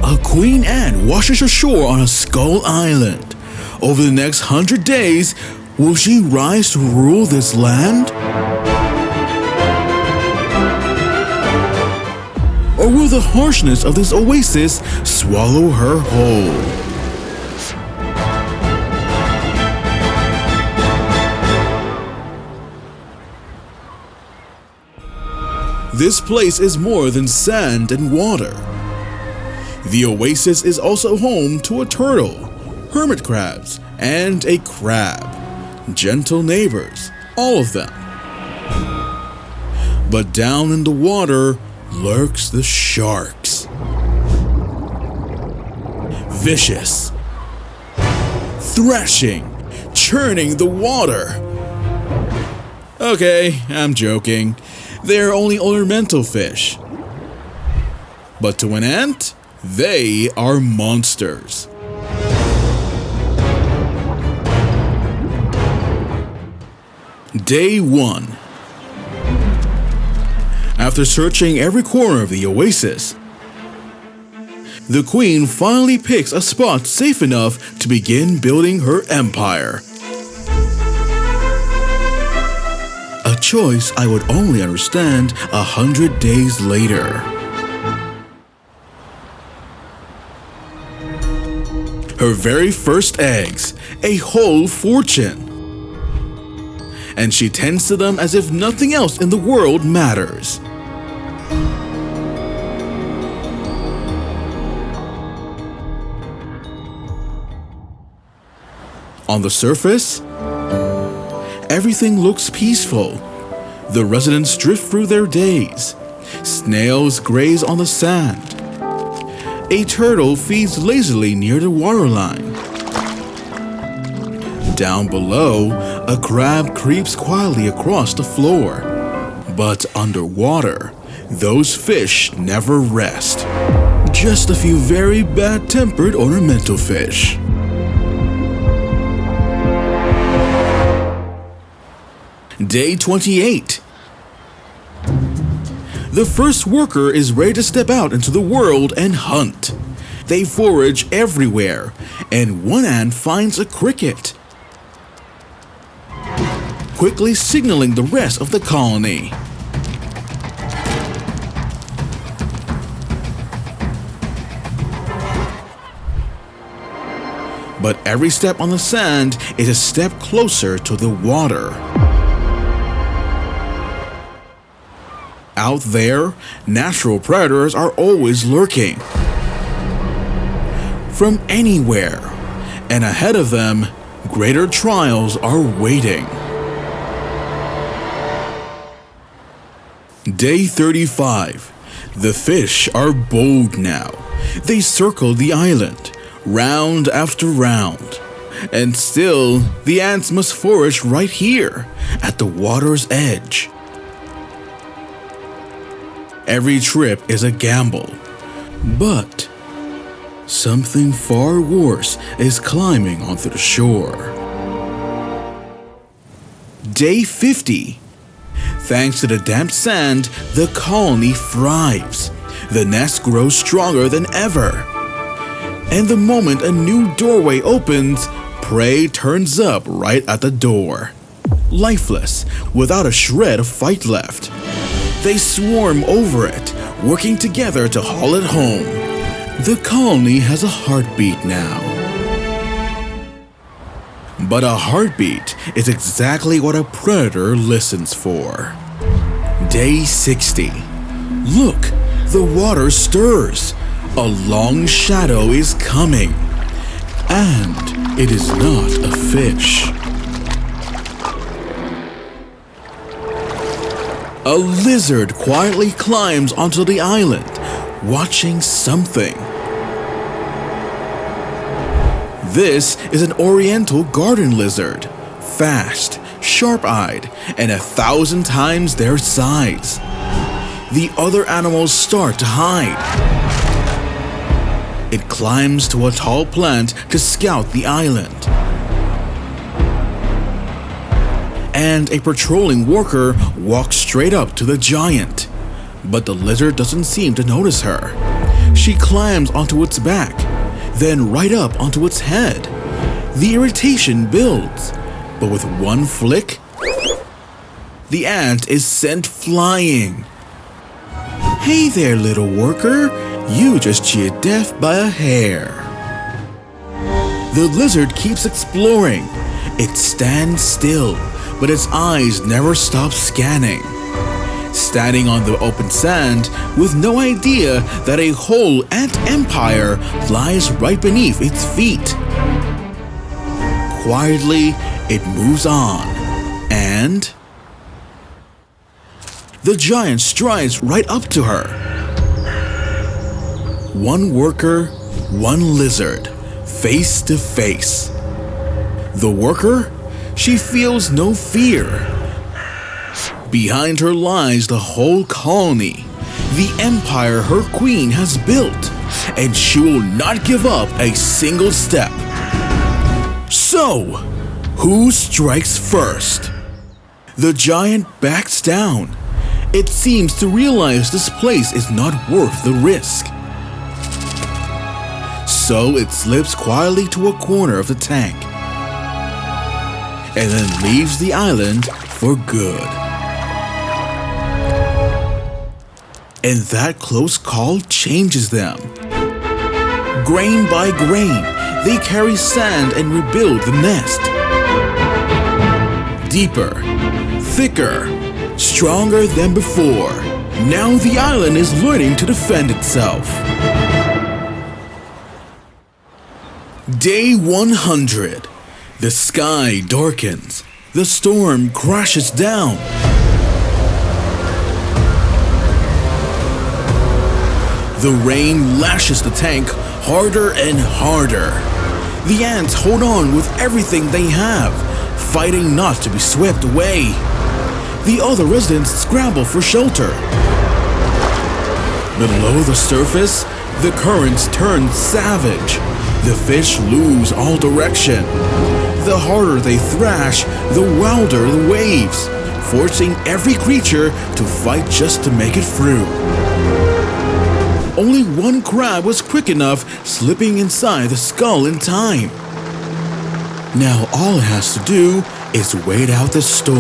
A queen ant washes ashore on a skull island. Over the next 100 days, will she rise to rule this land? Or will the harshness of this oasis swallow her whole? This place is more than sand and water. The oasis is also home to a turtle, hermit crabs, and a crab. Gentle neighbors, all of them. But down in the water lurks the sharks. Vicious, thrashing, churning the water. Okay, I'm joking. They're only ornamental fish. But to an ant, they are monsters. Day 1. After searching every corner of the oasis, the queen finally picks a spot safe enough to begin building her empire. A choice I would only understand 100 days later. Her very first eggs, a whole fortune. And she tends to them as if nothing else in the world matters. On the surface, everything looks peaceful. The residents drift through their days. Snails graze on the sand. A turtle feeds lazily near the waterline. Down below, a crab creeps quietly across the floor. But underwater, those fish never rest. Just a few very bad-tempered ornamental fish. Day 28. The first worker is ready to step out into the world and hunt. They forage everywhere, and one ant finds a cricket, quickly signaling the rest of the colony. But every step on the sand is a step closer to the water. Out there, natural predators are always lurking. From anywhere, and ahead of them, greater trials are waiting. Day 35. The fish are bold now. They circle the island, round after round. And still, the ants must forage right here, at the water's edge. Every trip is a gamble, but something far worse is climbing onto the shore. Day 50. Thanks to the damp sand, the colony thrives. The nest grows stronger than ever. And the moment a new doorway opens, prey turns up right at the door. Lifeless, without a shred of fight left. They swarm over it, working together to haul it home. The colony has a heartbeat now. But a heartbeat is exactly what a predator listens for. Day 60. Look, the water stirs. A long shadow is coming. And it is not a fish. A lizard quietly climbs onto the island, watching something. This is an oriental garden lizard, fast, sharp-eyed, and 1,000 times their size. The other animals start to hide. It climbs to a tall plant to scout the island. And a patrolling worker walks straight up to the giant. But the lizard doesn't seem to notice her. She climbs onto its back, then right up onto its head. The irritation builds, but with one flick, the ant is sent flying. Hey there, little worker, you just cheated death by a hair. The lizard keeps exploring. It stands still, but its eyes never stop scanning. Standing on the open sand with no idea that a whole ant empire lies right beneath its feet. Quietly, it moves on, and the giant strides right up to her. One worker, one lizard, face to face. The worker, she feels no fear. Behind her lies the whole colony, the empire her queen has built, and she will not give up a single step. So, who strikes first? The giant backs down. It seems to realize this place is not worth the risk. So it slips quietly to a corner of the tank, and then leaves the island for good. And that close call changes them. Grain by grain, they carry sand and rebuild the nest. Deeper, thicker, stronger than before. Now the island is learning to defend itself. Day 100. The sky darkens. The storm crashes down. The rain lashes the tank harder and harder. The ants hold on with everything they have, fighting not to be swept away. The other residents scramble for shelter. Below the surface, the currents turn savage. The fish lose all direction. The harder they thrash, the wilder the waves, forcing every creature to fight just to make it through. Only one crab was quick enough, slipping inside the skull in time. Now all it has to do is wait out the storm.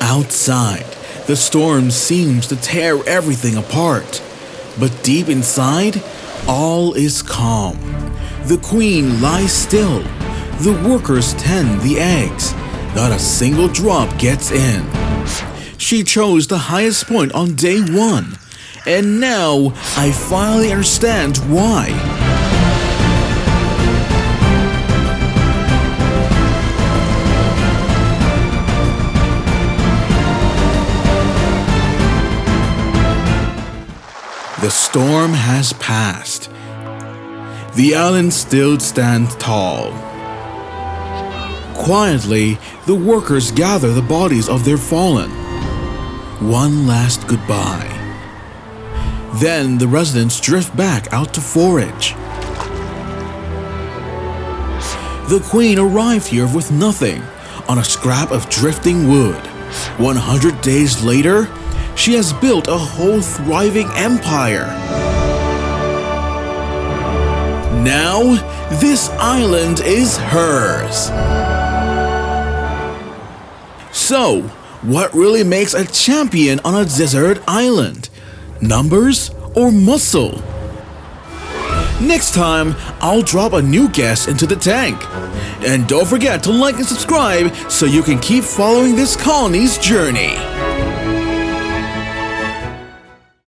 Outside, the storm seems to tear everything apart. But deep inside, all is calm. The queen lies still. The workers tend the eggs. Not a single drop gets in. She chose the highest point on day 1. And now, I finally understand why. The storm has passed. The island still stands tall. Quietly, the workers gather the bodies of their fallen. One last goodbye. Then the residents drift back out to forage. The queen arrived here with nothing, on a scrap of drifting wood. 100 days later, she has built a whole thriving empire. Now, this island is hers. So, what really makes a champion on a desert island? Numbers or muscle? Next time, I'll drop a new guest into the tank. And don't forget to like and subscribe so you can keep following this colony's journey.